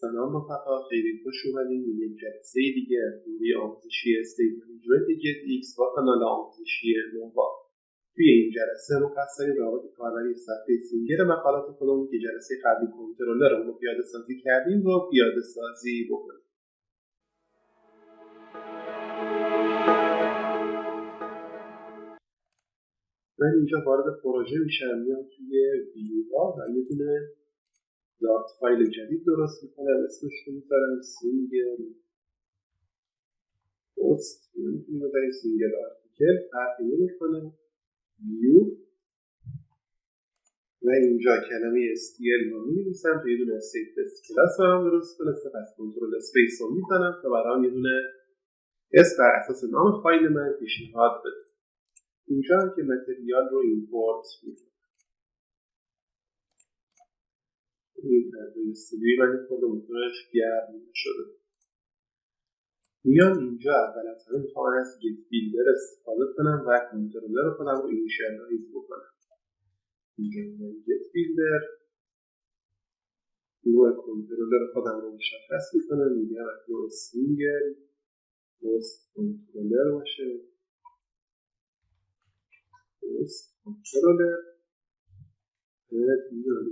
سلام رفقا، خیلی خوش اومدین به یک جلسه دیگه از دوره آموزشی استیت منیجمنت جت ایکس با کانال آموزشی نووا. توی این جلسه مفصلی رابط کاربری صفحه سینگر مقالات خودمون که جلسه قبلی کنترلر رو پیاده سازی کردیم رو پیاده سازی بکنیم. من اینجا وارد پروژه میشم، میام توی ویوها و یه دونه دارت فایل جدید درست میکنم، اسمش رو میذارم سینگل پست. میتونیم بذاریم سینگل آرتیکل، فرقی نمیکنه. ویو و اینجا کلمه STL رو می‌نویسم تا یه دونه استیت کلاس رو هم درست کنه. سپس کنترل اسپیس رو میزنم تا برام یه دونه اسم بر اساس نام فایل من پیشنهاد بده. اینجا هم که متریال رو ایمپورت میکنم. این روی استودیوی من خود موتورش گرم شده. میام اینجا اول از همه میخوام از گت بیلدر استفاده کنم و کنترلر خودم رو اینیشیالایز بکنم. اینجا میام گت بیلدر، نوع کنترلر خودم رو مشخص میکنم، میگم از نوع سینگل پست کنترلر باشه. پست کنترلر میام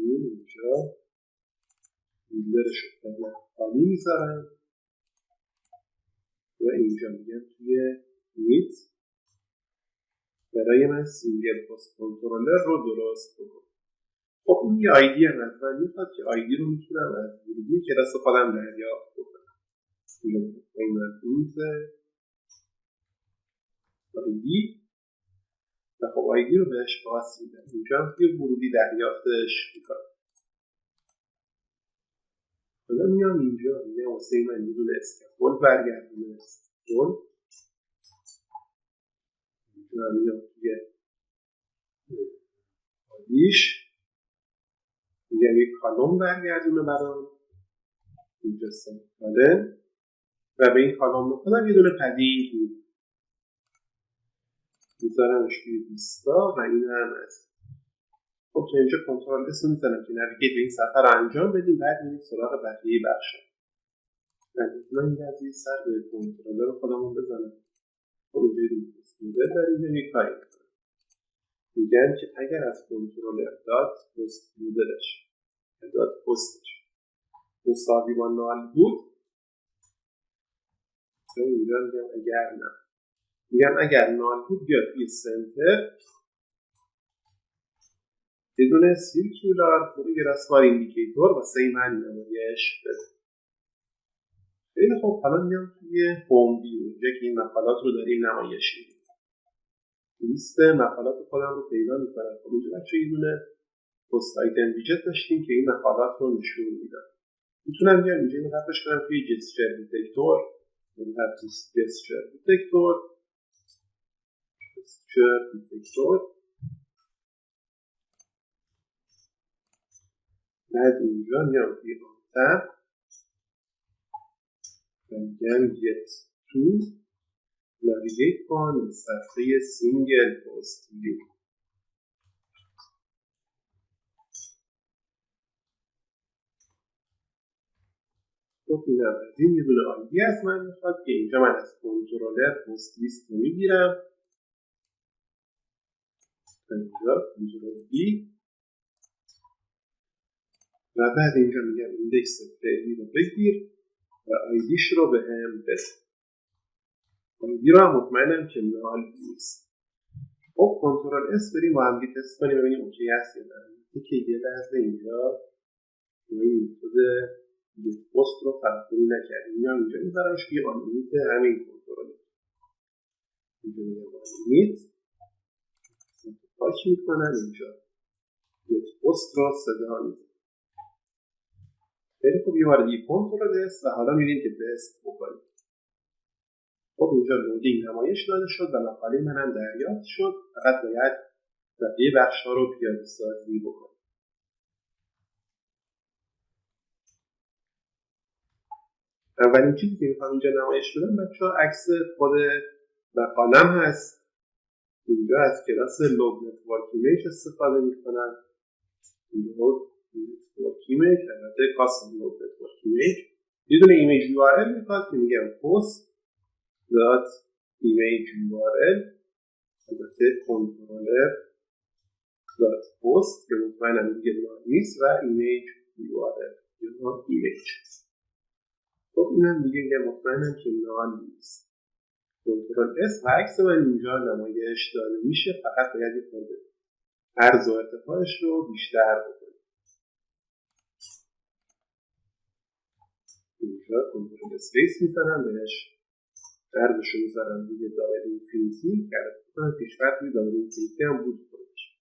اینجا بیلدرش رو خالی میذارم و اینجا میگم توی نیت برای من سینگل پست کنترلر رو درست بکنم. خب این یه آیدی هم از من میخواد که آیدی رو میتونم از ورودی کلاس خودم دریافت بکنم. اینجا من اینجا آیدی و خب آیدی رو بهش پاس میدم. اینجا هم توی ورودی دریافتش میکنم. حالا میام اینجا میگم واسه من یه دونه اسکفولد برگردونه. اسکفولد اینجا میام توی آیدیش میگم یک کالوم برگردونه برام. اینجا سمیکالن و به این کالوم خودم یه دونه پدینگ میذارمش توی بیستا و این هم هست. خب تا اینجا کنترل اس رو میزنم که نویگیت به این صفحه رو انجام بدیم، بعد میریم سراغ بقیه بخشا. من این از این سر به کنترلر خودمون بزنم. خب اینجا یه دونه پست مدل داریم یه کاری میکنم. میگن که اگر از کنترلر دات پست مدلش دات پستش مساوی با نال بود، اینجا میگم اگر نه، میگم اگر نال بود بیاد توی سنتر یه دونه سیرکولار پروگرس ایندیکیتور واسه من نمایش بده. خیلی خوب، حالا میام توی هوم ویو، اینجا که این مقالات رو داریم نمایش میدیم. لیست مقالات خودم رو پیدا میکنم. خب اینجا بچه یه دونه پست آیتم ویجت داشتیم که این مقالات رو نشون میدن. میتونم بیام اینجا اینو رفتش کنم توی جسچر دیتکتور. جسچر دیتکتور بعد اینجا میام توی آنتر و میگم get to navigate کن صفحه سینگل پست ویو. خب اینم از این یه دونه آیدی از من میخواد که اینجا من از کنترلر پست لیست رو میگیرم. اینجا کنترل دی و بعد اینجا میگم ایندکس فعلی رو بگیر و آیدیش رو به هم بده. آیدی رو هم مطمئنم که نال نیست. خب کنترل اس بریم با هم تست کنیم ببینیم اوکی هست یا نه. که یه لحظه اینجا این متد پست رو فعال نکردیم. میام اینجا میذارمش توی آن اینیت همین کنترل. اینجا میگم آن اینیت پاک میکنم. اینجا یک پست رو صدا میزنم. خیلی خوب، یه بار دیگه کنترل اس و حالا میریم که تست بکنیم. خب اینجا لودینگ نمایش داده شد و مقاله منم دریافت شد. فقط باید بقیه بخش‌ها رو پیاده سازی بکنم. اولین چیزی که میخوام اینجا نمایش بدم بچه‌ها عکس خود مقالم هست. اینجا از کلاس لوگ نتورک ایمیج استفاده میکنم. لوگ نتورک ایمیج البته کاستم لوگ نتورک ایمیج. یه دونه ایمیج URL میخواد که میگم post dot image URL، البته کنترلر dot post که مطمئنم دیگه نیست، و image URL یا image. خب اینم دیگه میگم مطمئنم که نال نیست. کنترل S و عکس من اینجا نمایش داده میشه، فقط باید یه خورده عرض و ارتفاعش رو بیشتر بکنیم. اینجا کنترل اسپیس میزنم، بهش عرضش رو میزنم روی دایره اینفینیتی، که پیشرفت روی دایره اینفینیتی هم بود خودش.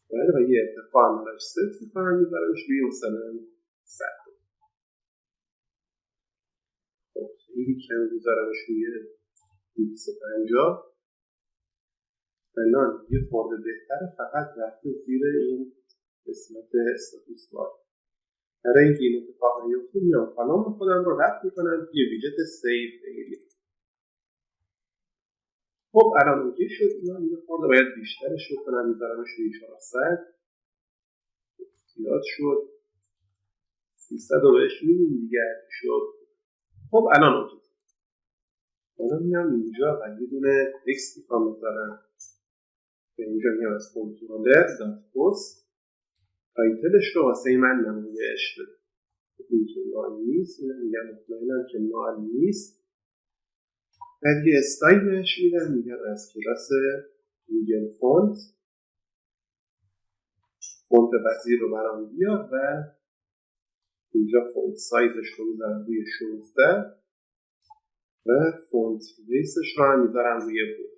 و یه ارتفاع هم براش ست میکنم، میزنمش روی مثلا 100. خب خیلی کم میزنمش روی 250. الان یه خورده بهتره، فقط رفته زیر این قسمت استاتوس بار. برای اینکه این اتفاق نیفته میام کانال خودم رو رفت میکنم توی ویژت سیو ایریا. خب الان اوکی شد. من یه خورده باید بیشترش بکنم، میذارمش روی 400. زیاد شد. 300 رو بهش میدیم دیگه شد. خب الان اوکی. الان میام اینجا و یه دونه تکست میخوام بذارم. به اینجا میام از کنترلر دات پست تایتلش رو واسه من نمایش بده. این که نال نیست، اینو میگم مطمئنم که نال نیست. بعد یه استایل بهش میدم، میگم از کلاس گوگل فونت وزیر رو برام بیار و اینجا فونت سایزش رو میذارم روی 16 و فونت ریسش رو هم میذارم روی بود.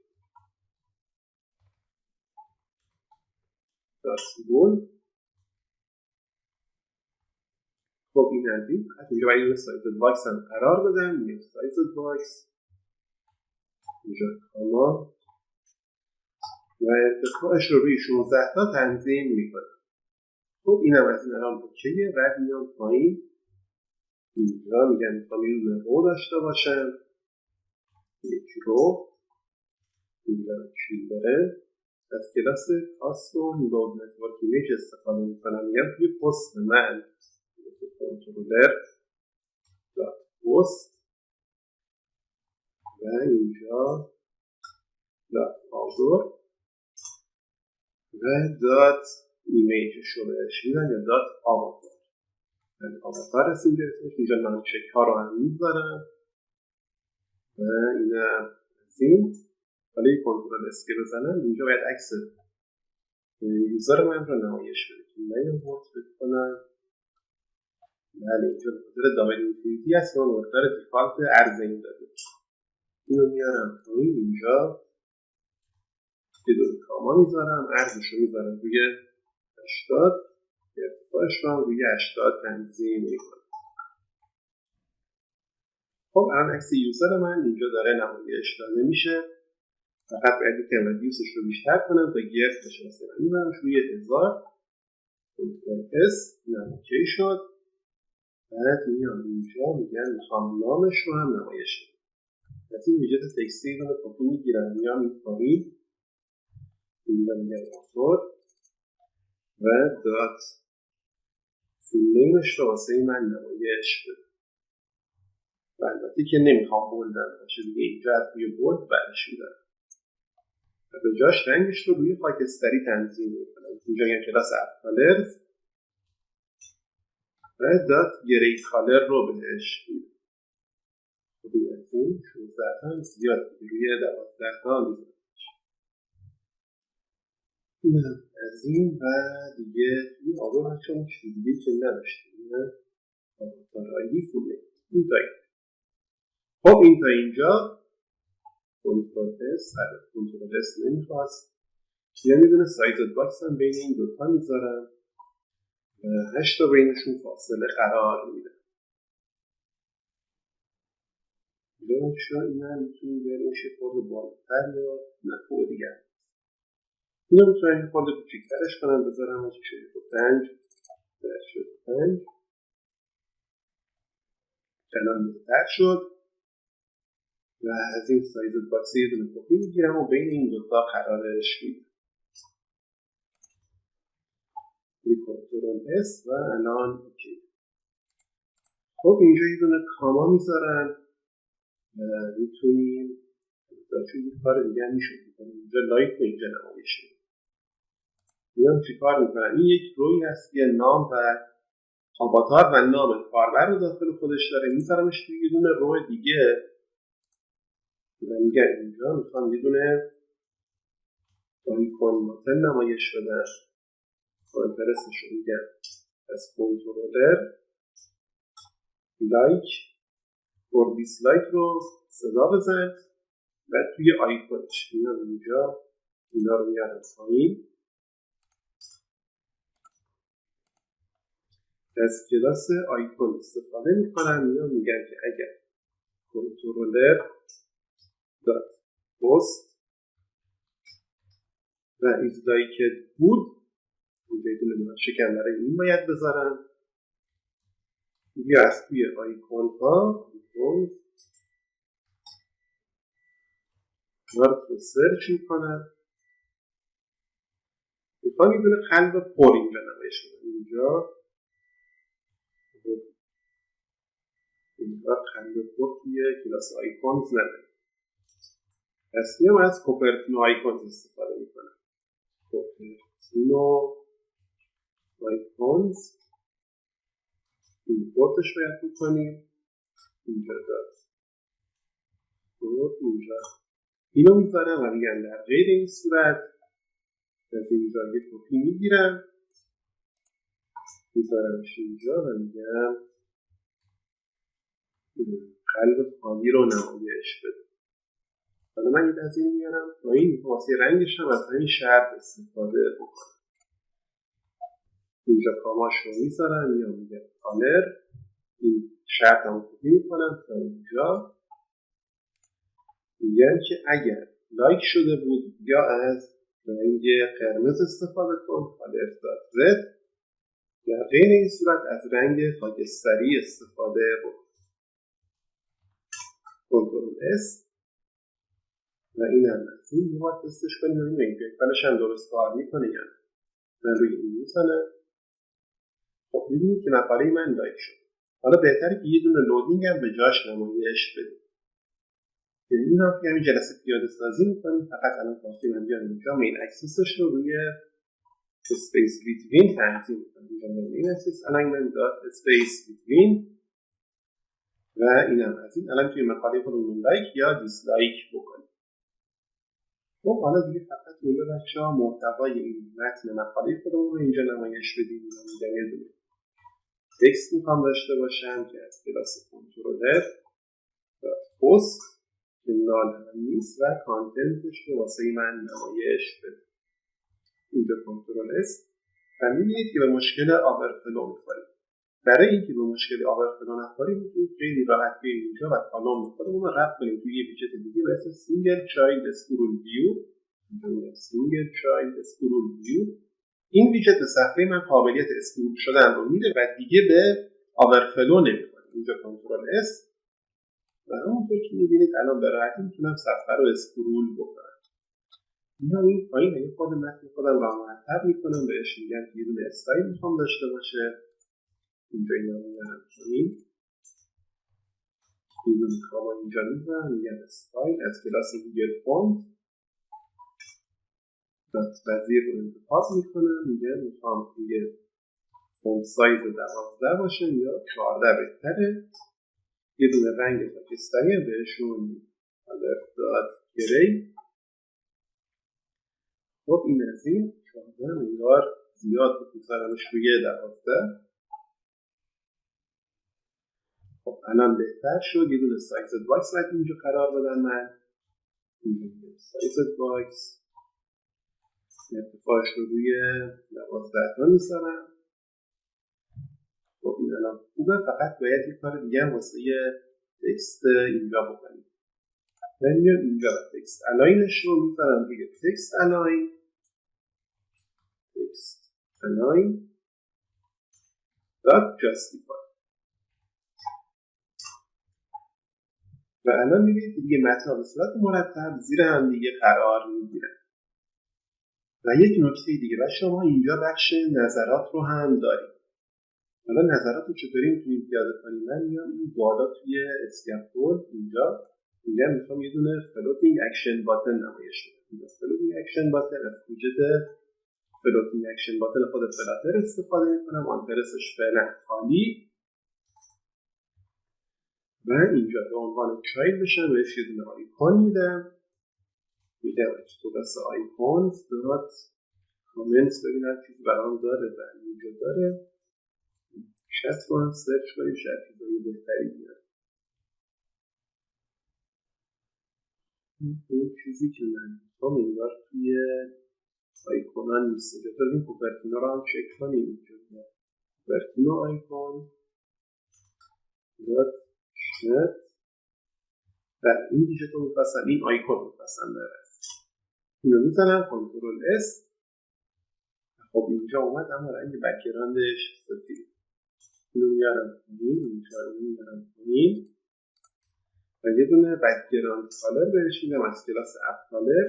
خب این از این. اینجا باید سایز باکس هم قرار بدم. میگم سایز باکس، اینجا کاما و ارتفاعش رو روی 16 تا تنظیم میکنم. خب اینم از این الان اوکیه. بعد میام پایین، اینجا میگم میخوام یه دونه رو داشته باشم، یک رو اینجا چی داره. از کلاس کاستوم لود نتورک ایمیج استفاده میکنم. میگم توی پست من کنترلر دات پست و اینجا دات آوتور و دات ایمیجش رو بهش میدن یا دات آواتار. آواتار هست اینجا نامچک ها رو هم میذارم و اینم از این. حالا یک کنترل اس که بزنم اینجا باید عکس یوزر من رو نمایش بده که من رو بورت بکنم. بله اینجا به خاطر دابل اینفینیتی هست، من مقدار دیفالت ارز این داده. اینو میارم پایین، اینجا یه دور کاما میذارم، ارزش رو میذارم روی 80، ارتفاعش رو هم روی 80 تنظیم میکنم. خب الان عکس یوزر من اینجا داره نمایش داده میشه. فقط باید یکم ردیوسش رو بیشتر کنم تا گرد بشه. مثلا میذارمش روی 1000، کنترل اس، اینم اوکی شد. بعد میام اینجا میگم میخوام نامش رو هم نمایش بدم. از این ویژت تکستی رو کپی میگیرم، میام این پایین، اینجا میگم آثار و دات فول نیمش رو واسه من نمایش بده. و البته که نمیخوام بولدن باشه دیگه، اینجا از روی بولد برش میدارم و به جاش رنگش رو روی خاکستری تنظیم میکنم. اینجا میگم کلاس اد کالرز و دات گری کالر رو بهش میدم. خب این از این 16 هم زیاد روی 12 ها میزنم. اینم از این و دیگه این آقا هم چون چیزی دیگه که نداشتیم. اینم آقایی فوله این تا این. خب این تا اینجا کنترل اس، کنترل اس نمیخواست. یه میدونه سایز باکس هم بین این دوتا میذارم و 8 تا بینشون فاصله قرار میدم. اینجا اینا میتونیم بیاریم خورده بالاتر یا نخواه دیگر. اینا میتونم خورده کوچیکترش کنم، بذارم از 45 در 45. الان بهتر شد و از این سایز باکس یه دونه کپی میگیرم و بین این دوتا قرارش میدم. یک کنترل اس و الان اوکی. خب اینجا یه دونه کاما میذارن، میتونیم چون یه کار دیگه میشه بکنیم. اینجا لایک رو اینجا نمایش میدیم. میان چی کار میکنن؟ این یک روی هست که نام و آواتار و نام کاربر رو داخل خودش داره، میذارمش توی یه دونه رو دیگه و میگن اینجا میخوام یه دونه آیکون ماتن نمایش بدن. کانترستش رو میگن از کنترلر لایک اور دیسلایک رو صدا بزن و توی آیکونش میان اینجا اینا رو میارن پایین. از کلاس آیکون استفاده میکنن، میان میگن که اگر کنترلر دات پست و ایز لایکت بود، اینجا یه دونه شکم برای این باید بذارن. یا از توی آیکون ها رو سرچ میکنن، میخوام یه دونه قلب پر اینجا نمایش بدن. اینجا قلب پر توی کلاس آیکونز نداریم. پس میام از کوپرتینو آیکونز استفاده میکنم. کوپرتینو آیکونز ایمپورتش باید بکنیم. اینجا داد اینجا اینو میذارم و میگم در غیر این صورت از اینجا یه کپی میگیرم میذارمش اینجا و میگم قلب خالی رو نمایش بده. حالا من این از این میارم پایین، واسه رنگش هم از همین شرط استفاده بکنم. اینجا کاماش رو میذارم یا میگم کالر، این شرط هم کپی میکنم تا اینجا، میگم که اگر لایک شده بود یا از رنگ قرمز استفاده کن، کالر دات رد، در غیر این صورت از رنگ خاکستری استفاده بکن. کنترل اس و این هم از این یه بار تستش کنیم و این بلش هم درست کار میکنه یا نه. من روی این میزنم. خب میبینید که مقاله من لایک شد. حالا بهتره که یه دونه لودینگ هم به جاش نمایش بدیم. یعنی این هم که همین جلسه پیاده سازی میکنیم، فقط الان کافی من بیان اینجا مین اکسسش رو روی space between تنظیم میکنم. اینجا مین اکسس alignment dot space between و اینم از این. الان توی مقاله خودمون لایک یا دیسلایک بکنیم. خب حالا دیگه فقط اینجا بچه‌ها محتوای این متن مقاله خودمون رو اینجا نمایش بدیم. اینجا یه دونه تکست میخوام داشته باشم که از کلاس کنترلر پست که نال هم نیست و کانتنتش رو واسه من نمایش بده. اینجا کنترل اس و میبینید که به مشکل آورفلو میخوریم. برای اینکه به مشکل آورفلو نخوریم میتونید خیلی راحت بیایم اینجا و کالم خودمون رو رفت کنیم توی یه ویژت دیگه به اسم سینگل چایلد اسکرول ویو. سینگل چایلد اسکرول ویو این ویژت به صفحه من قابلیت اسکرول شدن رو میده و دیگه به آورفلو نمیخوره. اینجا کنترل اس و همونطور که میبینید الان به راحتی میتونم صفحه رو اسکرول بکنم. این پایین خود متن خودم رو مرتب میکنم، بهش میگم که یه دونه استایل میخوام داشته باشه. اینجا اینا رو میارم پایین، یه دونه کاما اینجا میذارم، میگم استایل از کلاس گوگل فونت دات وزیر رو انتخاب میکنم، میگم میخوام توی فونت سایز 12 باشه یا 14 بهتره. یه دونه رنگ خاکستری بهشون میدم دات گری. خب این از این 14 انگار زیاد بکنم روی 12. خب الان بهتر شد. یه دونه سایزد باکس باید اینجا قرار بدم من. اینجا سایزد باکس ارتفاعش رو روی 12 تا میذارم. خب این الان خوبه، فقط باید یه کار دیگه هم واسه تکست اینجا بکنیم. من میام اینجا تکست الاینش رو میذارم دیگه تکست الاین dot justify و الان میبینید دیگه متن به صورت مرتب زیر هم دیگه قرار میگیرن. و یک نکته دیگه و شما اینجا بخش نظرات رو هم دارید. حالا نظرات رو چطوری میتونیم پیاده کنیم؟ من میام این بالا توی اسکیپفولد اینجا میگم میخوام یه دونه فلوتینگ اکشن باتن نمایش بدم. فلوتینگ اکشن باتن از ویژت فلوتینگ اکشن باتن خود فلاتر استفاده میکنم. آنترسش فعلا خالی و اینجا به عنوان چایلدشم بهش یه دونه آیکون میدم. میگم اکتوبس آیکونز دارد کامنت ببینم چیزی برام داره و اینجا داره. شاید کنم سرچ کنیم شاید چیزایی بهتری بیاد. این چیزی که من میخوام انگار توی آیکونان نیست. جدا این کوپرتینو رو هم چک کنیم. اینجا کوپرتینو آیکون داد شد و این دیجت رو میخواستم این آیکون رو میخواستم برست. اینو میزنم کنترل اس. خب اینجا اومد اما رنگ بک‌گراندش سفید. اینو میارم پایین. اینجا رو میارم پایین و یه دونه بک‌گراند کالر بهش میدم از کلاس اپ کالر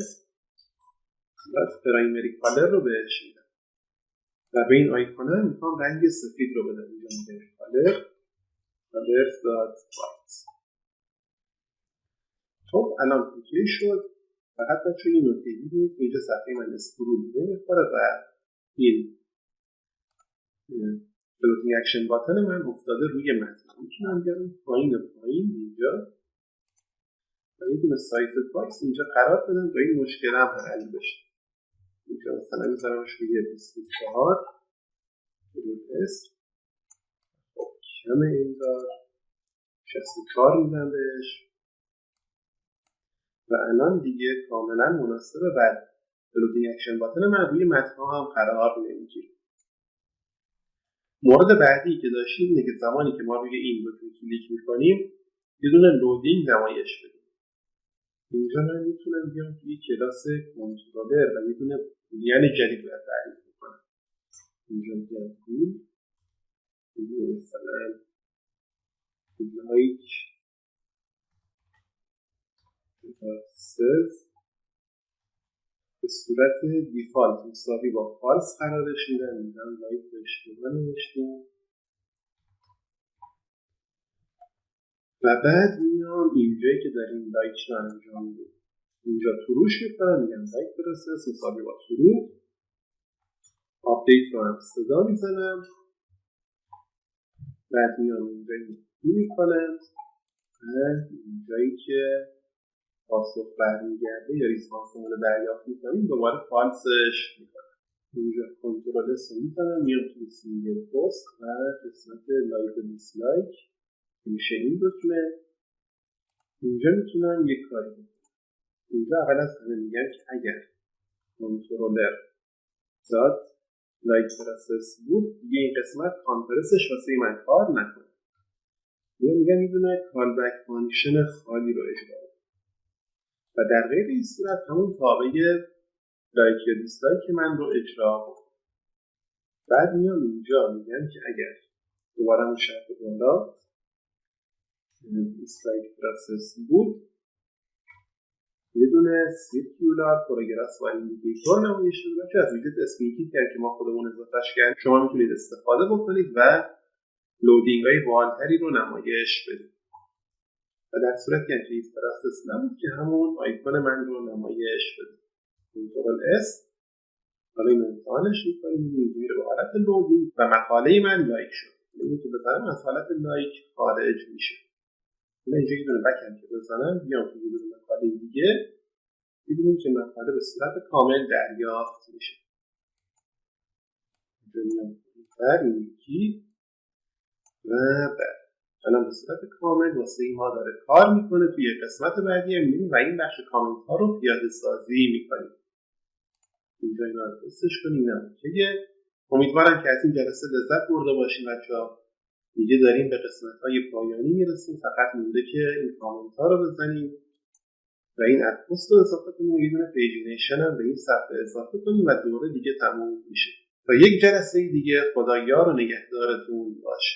و پرایمری کالر رو بهش میدم و به این آیکونه میخوام رنگ سفید رو بدم. اینجا میگم کالر دات وایت. خب الان اوکی شد. فقط بچه این نکته دیدید اینجا صفحه من اسکرول نمیخوره و این فلوتینگ اکشن باتن من افتاده روی متن. میتونم بیارم پایین اینجا و یه دونه سایت باکس اینجا قرار بدم تا این مشکل هم حل بشه. اینجا مثلا میذارمش روی 24 اس. خب کمه این دار 64 میدم بهش و الان دیگه کاملا مناسبه. بعد فلوتینگ اکشن باتن من روی متن ها هم قرار نمیگیره. مورد بعدی که داشتیم اینه که زمانی که ما روی این بتون کلیک میکنیم یه دونه لودینگ نمایش بدیم. اینجا من میتونم بیام توی کلاس کنترلر و یه دونه بولیان جدید رو تعریف میکنم. اینجا میگم بول مثلا لایک سز به صورت دیفالت مساوی با فالس قرارش میدم. میدم لایک به اشتباه نوشتیم و بعد میام اینجایی که داریم لایک رو انجام میدیم اینجا تروش میکنم. میگم لایک پروسس مساوی با ترو. آپدیت رو هم صدا میزنم. بعد میام اینجا میکنم و اینجایی که پاسخ برمیگرده یا ریسپانسمون رو دریافت میکنیم دوباره فالسش میکنم. اینجا کنترل اس رو میزنم میام توی سینگل پست و قسمت لایک و دیسلایک میشه این دکمه. اینجا میتونم یک کاری بکنم. اینجا اول از همه میگم که اگر کنترلر داد لایک پروسس بود دیگه این قسمت کانفرنسش واسه من کار نکنه. میگم میدونه کال بک فانکشن خالی رو اجرا کنه و در غیر این صورت همون تابع لایک یا دیسلایک که من رو اجرا کنه. بعد میام اینجا میگم که اگر دوباره اون شرط بالا دیسلایک پروسس بود یه دونه سیرکیولار پروگرس و ایندیکیتور نمایش میده که از ویژت اسپینکی که ما خودمون اضافهش کردیم شما میتونید استفاده بکنید و لودینگ های بالاتری رو نمایش بدید. و در صورتی که این پروسس نبود که همون آیکون من رو نمایش بدید. کنترل اس. حالا این امتحانش میکنیم میره به حالت لودینگ و مقاله من لایک شد. یعنی که بزنم از حالت لایک خارج میشه. حالا اینجا یه دونه بکن که بزنم بیام توی یه دونه مقاله دیگه ببینیم که مقاله به صورت کامل دریافت میشه. اینجا میام در این یکی و بعد الان به صورت کامل واسه ما داره کار میکنه. توی قسمت بعدی میبینیم و این بخش کامنت ها رو پیاده سازی میکنیم. اینجا اینا رو پستش کنیم. امیدوارم که از این جلسه لذت برده باشیم بچه‌ها. دیگه داریم به قسمت های پایانی میرسیم. فقط مونده که این کامنت ها رو بزنیم و این ادپست رو اضافه کنیم و یه دونه پیجینیشن هم به این صفحه اضافه کنیم و دوره دیگه تموم میشه. تا یک جلسه دیگه خدایا رو نگهدارتون باشه.